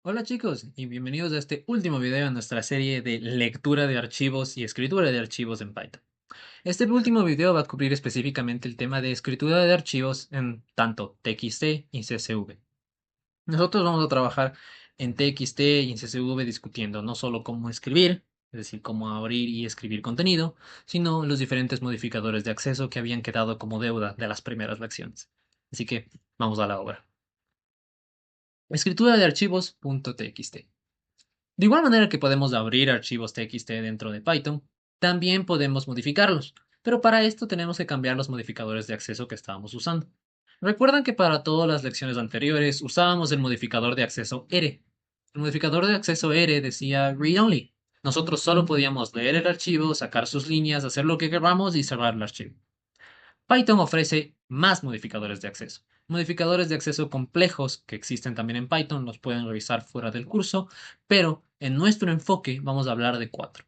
Hola chicos y bienvenidos a este último video en nuestra serie de lectura de archivos y escritura de archivos en Python. Este último video va a cubrir específicamente el tema de escritura de archivos en tanto TXT y CSV. Nosotros vamos a trabajar en TXT y en CSV discutiendo no solo cómo escribir, es decir, cómo abrir y escribir contenido, sino los diferentes modificadores de acceso que habían quedado como deuda de las primeras lecciones. Así que vamos a la obra. Escritura de archivos.txt. De igual manera que podemos abrir archivos TXT dentro de Python, también podemos modificarlos, pero para esto tenemos que cambiar los modificadores de acceso que estábamos usando. Recuerdan que para todas las lecciones anteriores usábamos el modificador de acceso R. El modificador de acceso R decía read only. Nosotros solo podíamos leer el archivo, sacar sus líneas, hacer lo que queramos y cerrar el archivo. Python ofrece más modificadores de acceso. Modificadores de acceso complejos que existen también en Python, los pueden revisar fuera del curso, pero en nuestro enfoque vamos a hablar de cuatro.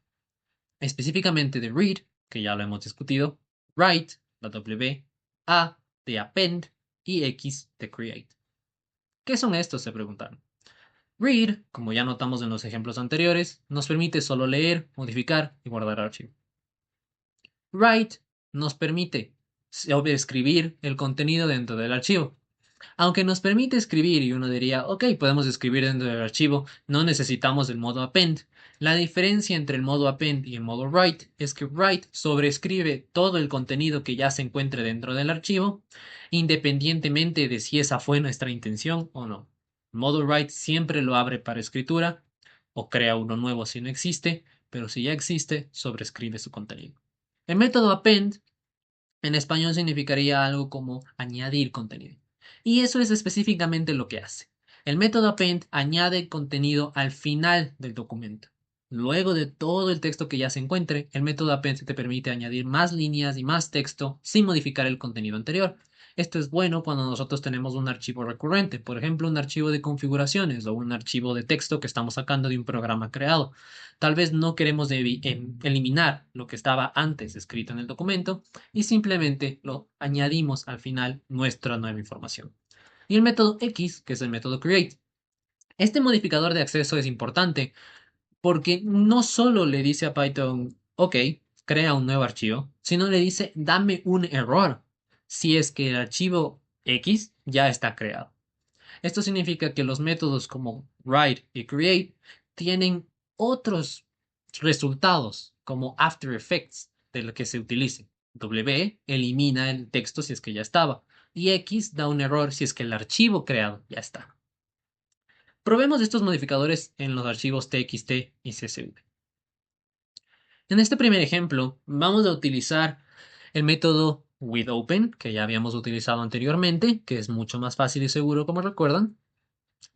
Específicamente de read, que ya lo hemos discutido, write, la W, A de append y X de create. ¿Qué son estos? Se preguntaron. Read, como ya notamos en los ejemplos anteriores, nos permite solo leer, modificar y guardar archivo. Write nos permite escribir el contenido dentro del archivo. Aunque nos permite escribir y uno diría, ok, podemos escribir dentro del archivo, no necesitamos el modo append. La diferencia entre el modo append y el modo write es que write sobreescribe todo el contenido que ya se encuentre dentro del archivo, independientemente de si esa fue nuestra intención o no. El modo write siempre lo abre para escritura o crea uno nuevo si no existe, pero si ya existe, sobreescribe su contenido. El método append en español significaría algo como añadir contenido. Y eso es específicamente lo que hace. El método append añade contenido al final del documento. Luego de todo el texto que ya se encuentre, el método append te permite añadir más líneas y más texto sin modificar el contenido anterior. Esto es bueno cuando nosotros tenemos un archivo recurrente, por ejemplo, un archivo de configuraciones o un archivo de texto que estamos sacando de un programa creado. Tal vez no queremos eliminar lo que estaba antes escrito en el documento y simplemente lo añadimos al final nuestra nueva información. Y el método X, que es el método create. Este modificador de acceso es importante porque no solo le dice a Python, ok, crea un nuevo archivo, sino le dice, dame un error si es que el archivo X ya está creado. Esto significa que los métodos como write y create tienen otros resultados como after effects de lo que se utilice. W elimina el texto si es que ya estaba y X da un error si es que el archivo creado ya está. Probemos estos modificadores en los archivos TXT y CSV. En este primer ejemplo vamos a utilizar el método withOpen que ya habíamos utilizado anteriormente, que es mucho más fácil y seguro como recuerdan,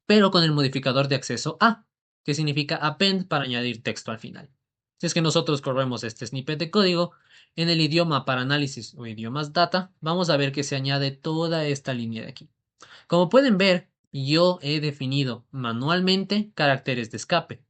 pero con el modificador de acceso A, que significa append para añadir texto al final. Si es que nosotros corremos este snippet de código, en el idioma para análisis o idiomas data, vamos a ver que se añade toda esta línea de aquí. Como pueden ver, yo he definido manualmente caracteres de escape.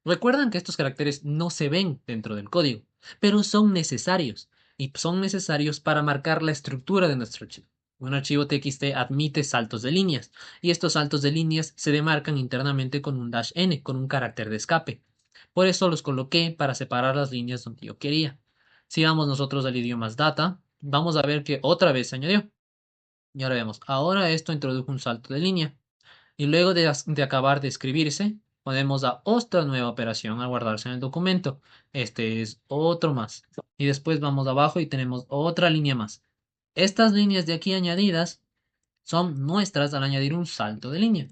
Recuerdan que estos caracteres no se ven dentro del código, pero son necesarios y son necesarios para marcar la estructura de nuestro archivo. Un archivo TXT admite saltos de líneas y estos saltos de líneas se demarcan internamente con un dash n, con un carácter de escape. Por eso los coloqué para separar las líneas donde yo quería. Si vamos nosotros al idiomas data, vamos a ver que otra vez se añadió. Y ahora vemos, ahora esto introdujo un salto de línea. Y luego de acabar de escribirse, ponemos a otra nueva operación a guardarse en el documento. Este es otro más. Y después vamos abajo y tenemos otra línea más. Estas líneas de aquí añadidas son nuestras al añadir un salto de línea.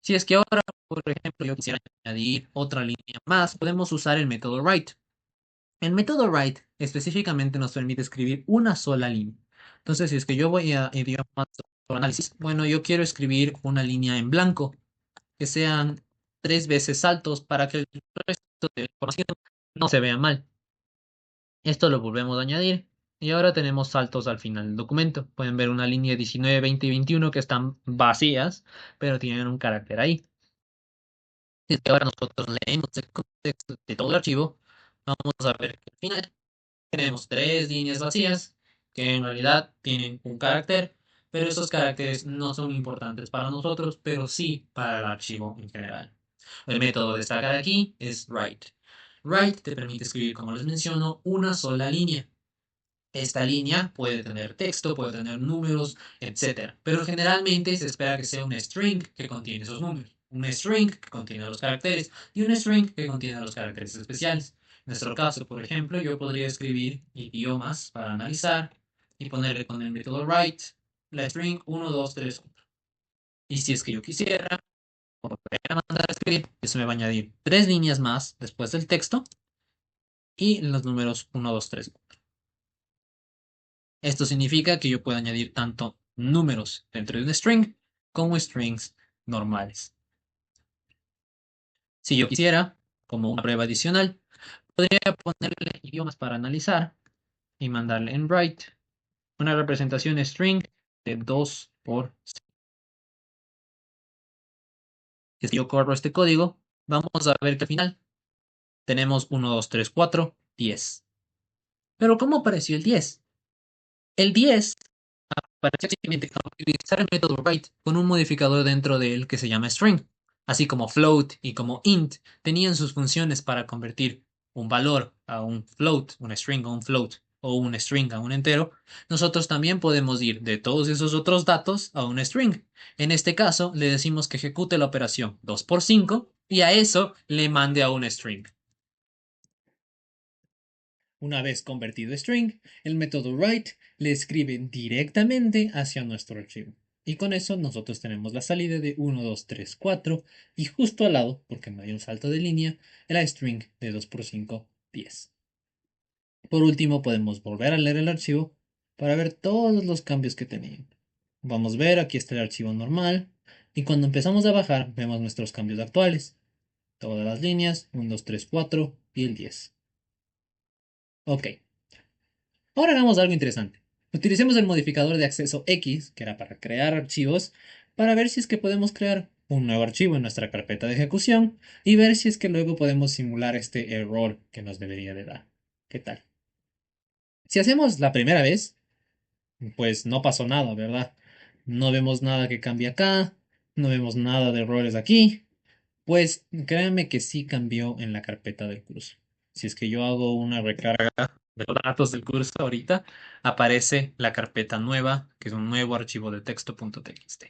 Si es que ahora, por ejemplo, yo quisiera añadir otra línea más, podemos usar el método write. El método write específicamente nos permite escribir una sola línea. Entonces, si es que yo voy a idiomas o análisis, bueno, yo quiero escribir una línea en blanco que sean tres veces saltos para que el resto de la información no se vea mal. Esto lo volvemos a añadir y ahora tenemos saltos al final del documento. Pueden ver una línea 19, 20 y 21 que están vacías, pero tienen un carácter ahí. Si es que ahora nosotros leemos el contexto de todo el archivo, vamos a ver que al final tenemos tres líneas vacías que en realidad tienen un carácter, pero esos caracteres no son importantes para nosotros, pero sí para el archivo en general. El método a destacar aquí es write. Write te permite escribir, como les menciono, una sola línea. Esta línea puede tener texto, puede tener números, etcétera. Pero generalmente se espera que sea un string que contiene esos números, un string que contiene los caracteres y un string que contiene los caracteres especiales. En nuestro caso, por ejemplo, yo podría escribir idiomas para analizar y ponerle con el método write la string 1, 2, 3, 4. Y si es que yo quisiera, podría mandar a escribir, eso me va a añadir tres líneas más después del texto y los números 1, 2, 3. Esto significa que yo puedo añadir tanto números dentro de un string como strings normales. Si yo quisiera, como una prueba adicional, podría ponerle idiomas para analizar y mandarle en write una representación string de 2 por 6. Si yo corro este código, vamos a ver que al final tenemos 1, 2, 3, 4, 10. Pero ¿cómo apareció el 10? El 10 para simplemente utilizar el método write con un modificador dentro de él que se llama string. Así como float y como int tenían sus funciones para convertir un valor a un float, un string a un float o un string a un entero, nosotros también podemos ir de todos esos otros datos a un string. En este caso, le decimos que ejecute la operación 2 por 5 y a eso le mande a un string. Una vez convertido a string, el método write le escribe directamente hacia nuestro archivo. Y con eso nosotros tenemos la salida de 1, 2, 3, 4 y justo al lado, porque no hay un salto de línea, el string de 2 por 5, 10. Por último, podemos volver a leer el archivo para ver todos los cambios que tenía. Vamos a ver, aquí está el archivo normal y cuando empezamos a bajar vemos nuestros cambios actuales. Todas las líneas, 1, 2, 3, 4 y el 10. Ok. Ahora hagamos algo interesante. Utilicemos el modificador de acceso X, que era para crear archivos, para ver si es que podemos crear un nuevo archivo en nuestra carpeta de ejecución y ver si es que luego podemos simular este error que nos debería de dar. ¿Qué tal? Si hacemos la primera vez, pues no pasó nada, ¿verdad? No vemos nada que cambie acá, no vemos nada de errores aquí. Pues créanme que sí cambió en la carpeta del curso. Si es que yo hago una recarga de los datos del curso ahorita, aparece la carpeta nueva, que es un nuevo archivo de texto.txt.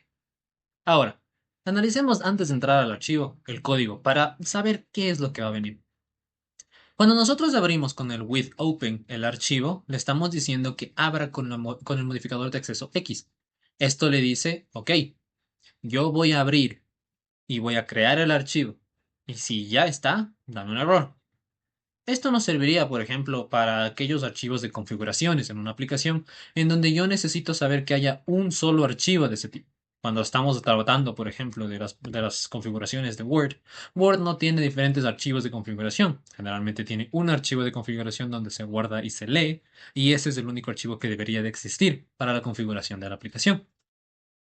Ahora, analicemos antes de entrar al archivo el código para saber qué es lo que va a venir. Cuando nosotros abrimos con el with open el archivo, le estamos diciendo que abra con el modificador de acceso X. Esto le dice, ok, yo voy a abrir y voy a crear el archivo. Y si ya está, dame un error. Esto nos serviría, por ejemplo, para aquellos archivos de configuraciones en una aplicación en donde yo necesito saber que haya un solo archivo de ese tipo. Cuando estamos tratando, por ejemplo, de las configuraciones de Word, Word no tiene diferentes archivos de configuración. Generalmente tiene un archivo de configuración donde se guarda y se lee, y ese es el único archivo que debería de existir para la configuración de la aplicación.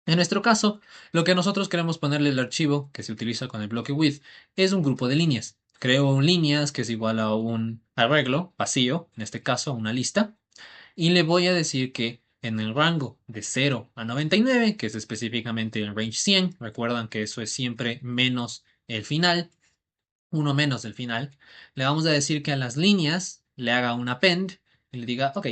En nuestro caso, lo que nosotros queremos ponerle al archivo que se utiliza con el bloque with es un grupo de líneas. Creo un líneas que es igual a un arreglo vacío, en este caso una lista, y le voy a decir que en el rango de 0 a 99, que es específicamente el range 100, recuerdan que eso es siempre menos el final, uno menos el final, le vamos a decir que a las líneas le haga un append y le diga, ok,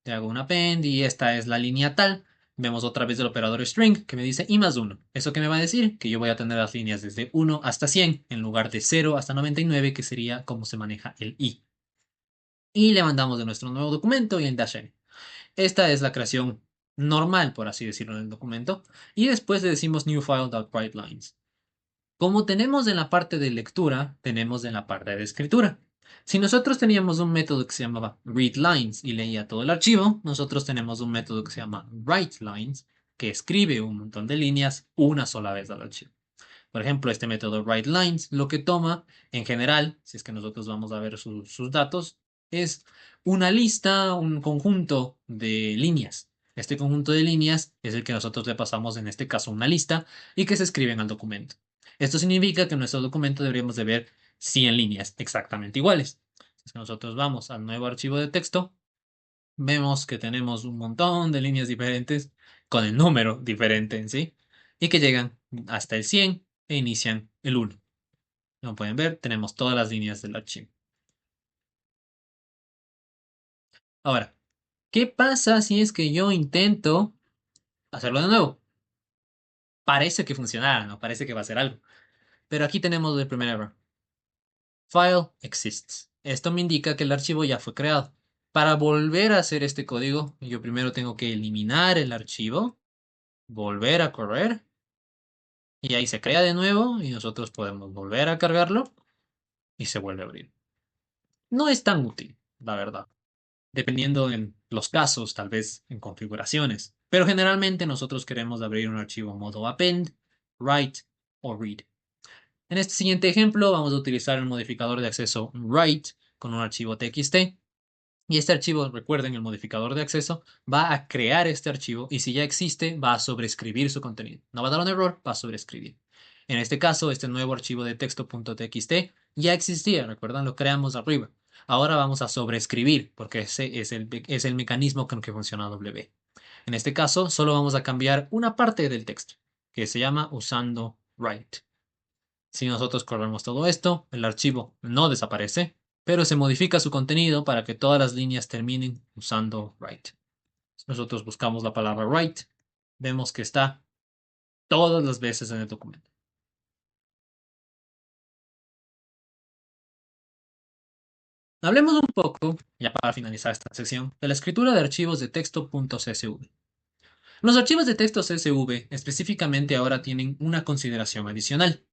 te hago un append y esta es la línea tal. Vemos otra vez el operador string que me dice i más 1. ¿Eso qué me va a decir? Que yo voy a tener las líneas desde 1 hasta 100 en lugar de 0 hasta 99, que sería como se maneja el i. Y le mandamos de nuestro nuevo documento y el dash n. Esta es la creación normal, por así decirlo, en el documento. Y después le decimos new file.writelines. Como tenemos en la parte de lectura, tenemos en la parte de escritura. Si nosotros teníamos un método que se llamaba readLines y leía todo el archivo, nosotros tenemos un método que se llama writeLines que escribe un montón de líneas una sola vez al archivo. Por ejemplo, este método writeLines lo que toma en general, si es que nosotros vamos a ver sus datos, es una lista, un conjunto de líneas. Este conjunto de líneas es el que nosotros le pasamos, en este caso, una lista y que se escriben al documento. Esto significa que en nuestro documento deberíamos de ver 100 líneas exactamente iguales. Si nosotros vamos al nuevo archivo de texto, vemos que tenemos un montón de líneas diferentes con el número diferente en sí, y que llegan hasta el 100 e inician el 1. Como pueden ver, tenemos todas las líneas del archivo. Ahora, ¿qué pasa si es que yo intento hacerlo de nuevo? Parece que funcionará, ¿no? Parece que va a ser algo. Pero aquí tenemos el primer error. File exists. Esto me indica que el archivo ya fue creado. Para volver a hacer este código, yo primero tengo que eliminar el archivo, volver a correr, y ahí se crea de nuevo y nosotros podemos volver a cargarlo y se vuelve a abrir. No es tan útil, la verdad, dependiendo en los casos, tal vez en configuraciones. Pero generalmente nosotros queremos abrir un archivo en modo append, write o read. En este siguiente ejemplo vamos a utilizar el modificador de acceso write con un archivo txt. Y este archivo, recuerden, el modificador de acceso va a crear este archivo y si ya existe va a sobreescribir su contenido. No va a dar un error, va a sobreescribir. En este caso, este nuevo archivo de texto.txt ya existía, recuerdan, lo creamos arriba. Ahora vamos a sobreescribir porque ese es el mecanismo con que funciona W. En este caso, solo vamos a cambiar una parte del texto que se llama usando write. Si nosotros corremos todo esto, el archivo no desaparece, pero se modifica su contenido para que todas las líneas terminen usando write. Si nosotros buscamos la palabra write, vemos que está todas las veces en el documento. Hablemos un poco, ya para finalizar esta sección, de la escritura de archivos de texto.csv. Los archivos de texto CSV específicamente ahora tienen una consideración adicional.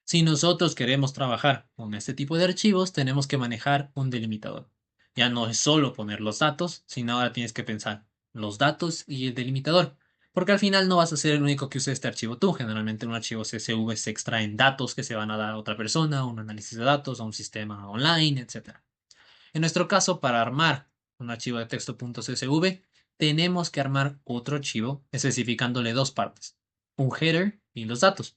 Si nosotros queremos trabajar con este tipo de archivos, tenemos que manejar un delimitador. Ya no es solo poner los datos, sino ahora tienes que pensar los datos y el delimitador. Porque al final no vas a ser el único que use este archivo tú. Generalmente en un archivo CSV se extraen datos que se van a dar a otra persona, un análisis de datos, a un sistema online, etc. En nuestro caso, para armar un archivo de texto.csv, tenemos que armar otro archivo especificándole dos partes, un header y los datos.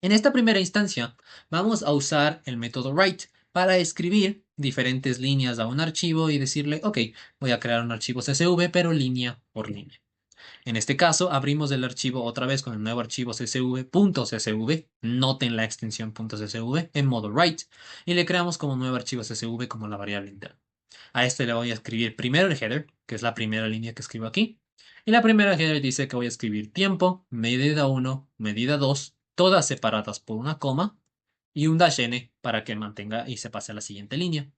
En esta primera instancia, vamos a usar el método write para escribir diferentes líneas a un archivo y decirle, ok, voy a crear un archivo CSV, pero línea por línea. En este caso, abrimos el archivo otra vez con el nuevo archivo csv.csv, noten la extensión .csv en modo write, y le creamos como nuevo archivo csv como la variable interna. A este le voy a escribir primero el header, que es la primera línea que escribo aquí. Y la primera header dice que voy a escribir tiempo, medida 1, medida 2, todas separadas por una coma, y un dash n para que mantenga y se pase a la siguiente línea.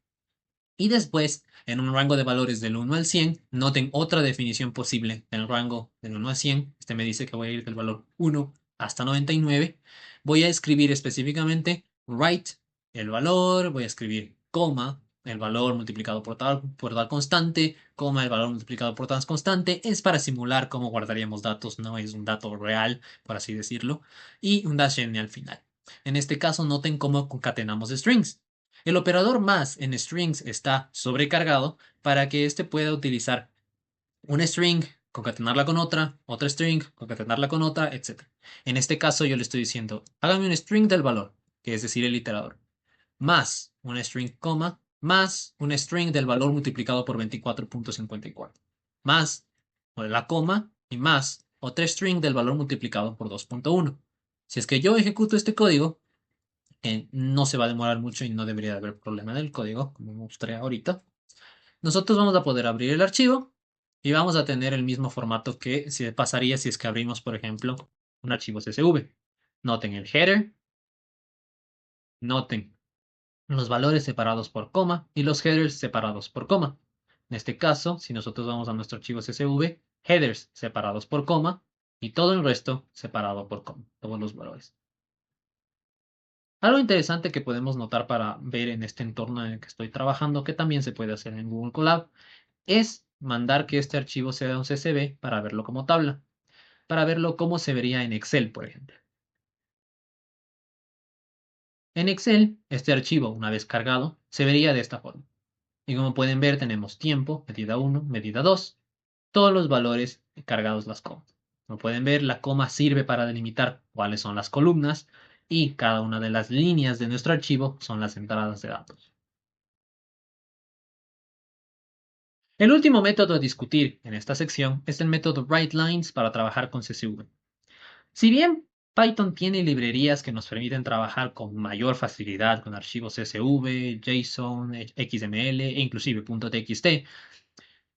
Y después, en un rango de valores del 1 al 100, noten otra definición posible del rango del 1 al 100. Este me dice que voy a ir del valor 1 hasta 99. Voy a escribir específicamente write el valor, voy a escribir coma, el valor multiplicado por tal constante, coma, el valor multiplicado por tal constante. Es para simular cómo guardaríamos datos, no es un dato real, por así decirlo. Y un dash n al final. En este caso, noten cómo concatenamos strings. El operador más en strings está sobrecargado para que éste pueda utilizar una string, concatenarla con otra string, concatenarla con otra, etc. En este caso yo le estoy diciendo, hágame un string del valor, que es decir, el iterador, más una string coma, más un string del valor multiplicado por 24.54, más la coma y más otra string del valor multiplicado por 2.1. Si es que yo ejecuto este código, no se va a demorar mucho y no debería de haber problema en el código, como mostré ahorita. Nosotros vamos a poder abrir el archivo y vamos a tener el mismo formato que se pasaría si es que abrimos, por ejemplo, un archivo CSV. Noten el header, noten los valores separados por coma y los headers separados por coma. En este caso, si nosotros vamos a nuestro archivo CSV, headers separados por coma y todo el resto separado por coma, todos los valores. Algo interesante que podemos notar para ver en este entorno en el que estoy trabajando, que también se puede hacer en Google Colab, es mandar que este archivo sea un CSV para verlo como tabla, para verlo como se vería en Excel, por ejemplo. En Excel, este archivo, una vez cargado, se vería de esta forma. Y como pueden ver, tenemos tiempo, medida 1, medida 2, todos los valores cargados las comas. Como pueden ver, la coma sirve para delimitar cuáles son las columnas y cada una de las líneas de nuestro archivo son las entradas de datos. El último método a discutir en esta sección es el método WriteLines para trabajar con CSV. Si bien Python tiene librerías que nos permiten trabajar con mayor facilidad con archivos CSV, JSON, XML e inclusive .txt,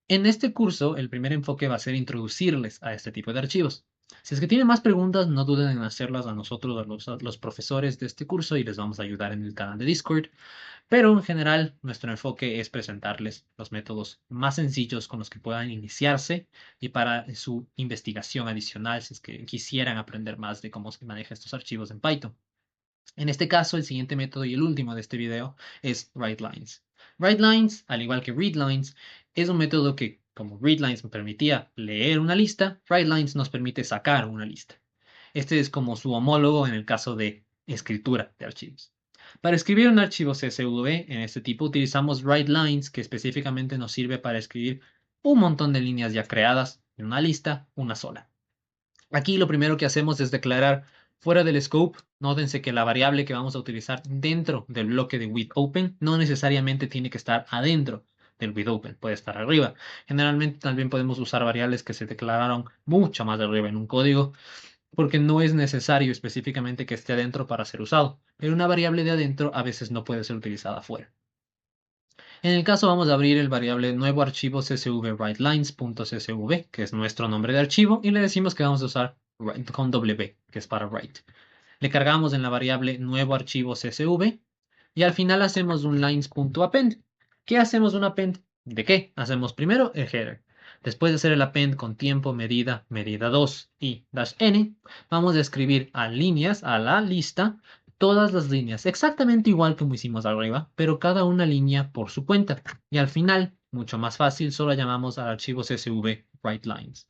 en este curso el primer enfoque va a ser introducirles a este tipo de archivos. Si es que tienen más preguntas, no duden en hacerlas a nosotros, a los profesores de este curso, y les vamos a ayudar en el canal de Discord. Pero en general, nuestro enfoque es presentarles los métodos más sencillos con los que puedan iniciarse y para su investigación adicional, si es que quisieran aprender más de cómo se maneja estos archivos en Python. En este caso, el siguiente método y el último de este video es WriteLines. WriteLines, al igual que ReadLines, es un método que, como ReadLines me permitía leer una lista, WriteLines nos permite sacar una lista. Este es como su homólogo en el caso de escritura de archivos. Para escribir un archivo CSV en este tipo utilizamos WriteLines, que específicamente nos sirve para escribir un montón de líneas ya creadas en una lista, una sola. Aquí lo primero que hacemos es declarar fuera del scope. Nótense que la variable que vamos a utilizar dentro del bloque de withOpen no necesariamente tiene que estar adentro del withOpen, puede estar arriba. Generalmente también podemos usar variables que se declararon mucho más arriba en un código, porque no es necesario específicamente que esté adentro para ser usado, pero una variable de adentro a veces no puede ser utilizada afuera. En el caso vamos a abrir el variable nuevo archivo csvWriteLines.csv, que es nuestro nombre de archivo, y le decimos que vamos a usar write con W, que es para write. Le cargamos en la variable nuevo archivo csv y al final hacemos un lines.append. ¿Qué hacemos un append? ¿De qué? Hacemos primero el header. Después de hacer el append con tiempo, medida, medida 2 y -n, vamos a escribir a líneas, a la lista, todas las líneas, exactamente igual como hicimos arriba, pero cada una línea por su cuenta. Y al final, mucho más fácil, solo llamamos al archivo csv writelines.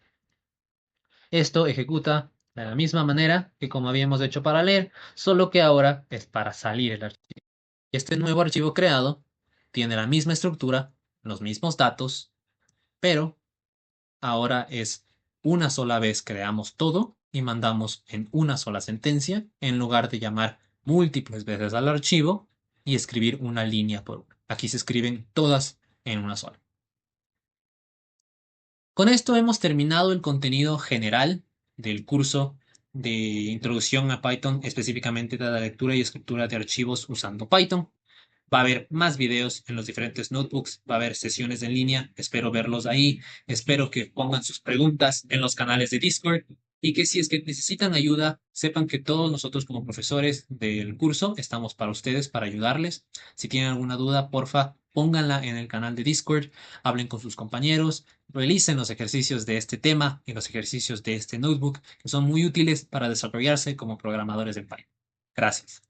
Esto ejecuta de la misma manera que como habíamos hecho para leer, solo que ahora es para salir el archivo. Este nuevo archivo creado tiene la misma estructura, los mismos datos, pero ahora es una sola vez creamos todo y mandamos en una sola sentencia en lugar de llamar múltiples veces al archivo y escribir una línea por una. Aquí se escriben todas en una sola. Con esto hemos terminado el contenido general del curso de introducción a Python, específicamente de la lectura y escritura de archivos usando Python. Va a haber más videos en los diferentes notebooks, va a haber sesiones en línea, espero verlos ahí, espero que pongan sus preguntas en los canales de Discord y que si es que necesitan ayuda, sepan que todos nosotros como profesores del curso estamos para ustedes, para ayudarles. Si tienen alguna duda, porfa, pónganla en el canal de Discord, hablen con sus compañeros, realicen los ejercicios de este tema y los ejercicios de este notebook, que son muy útiles para desarrollarse como programadores en Python. Gracias.